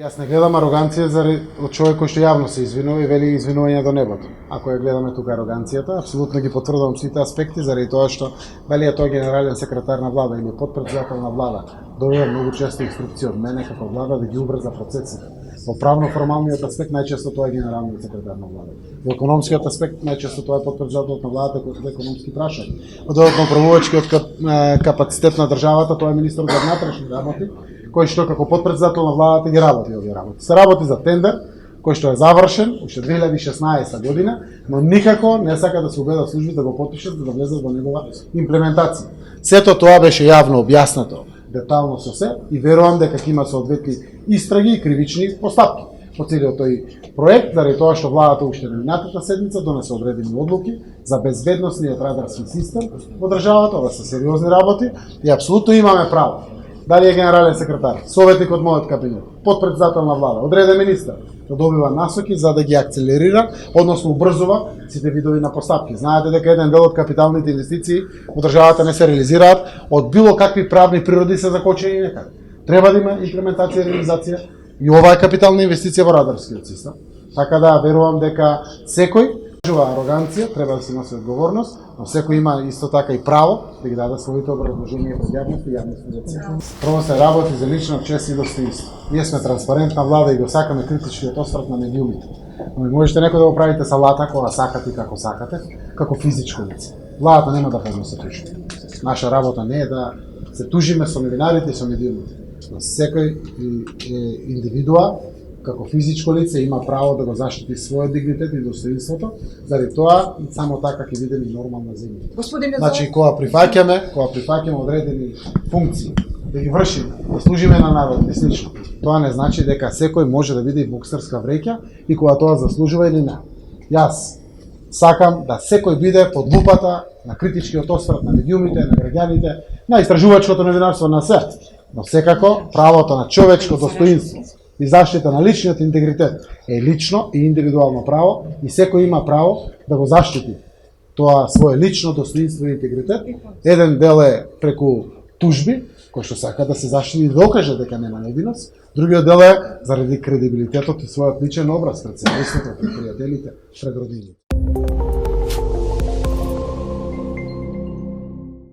Јас не гледам ароганција од човек кој што јавно се извинува и вели извинување до небото. Ако ја гледаме тука ароганцијата, апсолутно ги потврдувам сите аспекти заради тоа што дали е тоа генерален секретар на влада или потпредседател на влада, добива многу често инструкции од мене како влада да ги убрза процесите. Во правно-формалниот аспект најчесто тоа е генералниот секретар на влада. Во економскиот аспект најчесто тоа е потпредседателот на владата кој е економски прашања. Во доdatно-управувачкиот капацитет на државата тоа е министерот за внатрешни работи, кој што како потпредседател на владата ги работи овие работи. Се работи за тендер кој што е завршен уште 2016 година, но никако не сака да се убедат служби да го потпишат за да влезат во негова имплементација. Сето тоа беше јавно објаснато, детално со се и верувам дека ќе има соодветни истраги и кривични постапки по целиот тој проект, заради тоа што владата уште на минатата седмица донесе одредени одлуки за безбедносниот радарски систем во државата, ова се сериозни работи и апсолутно имаме право. Дали е генерален секретар, советник од мојот кабинет, потпредседател на влада, одреден министар, да добива насоки за да ги акцелерира, односно убрзува сите видови на постапки. Знаете дека еден дел од капиталните инвестиции во државата не се реализираат, од било какви правни природи се закочени некаде. Треба да има имплементација и реализација и ова е капитална инвестиција во радарскиот систем. Така да верувам дека секој ароганција, треба да се носи одговорност, но секој има исто така и право да ги даде своите образложенија пред јавноста и јавноста да цени. Прво се работи за лична чест и достоинство. Ние сме транспарентна влада и го сакаме критичкиот осврт на медиумите. Но и можете некој да го правите салата кога сакате и како сакате, како физичко лице. Владата нема да подноси тужба. Наша работа не е да се тужиме со новинарите и со медиумите. Но секој индивидуа како физичко лице има право да го заштити својот дигнитет и достоинството, заради тоа само така ќе бидеме нормална земја. Значи, кога прифаќаме одредени функции, да ги вршиме, да служиме на народот и слично, тоа не значи дека секој може да биде и боксерска вреќа и кога тоа заслужува или не. Јас сакам да секој биде под лупата на критичкиот осврт на медиумите, на граѓаните, на истражувачкото новинарство, на се. Но секако правото на човечко достоинство и заштита на личниот интегритет е лично и индивидуално право и секој има право да го заштити тоа свое лично достоинство и интегритет. Еден дел е преку тужби, кој што сака да се заштити и докаже дека нема невиност, другиот дел е заради кредибилитетот и својот личен образ пред семејството, пред пријателите, пред родините.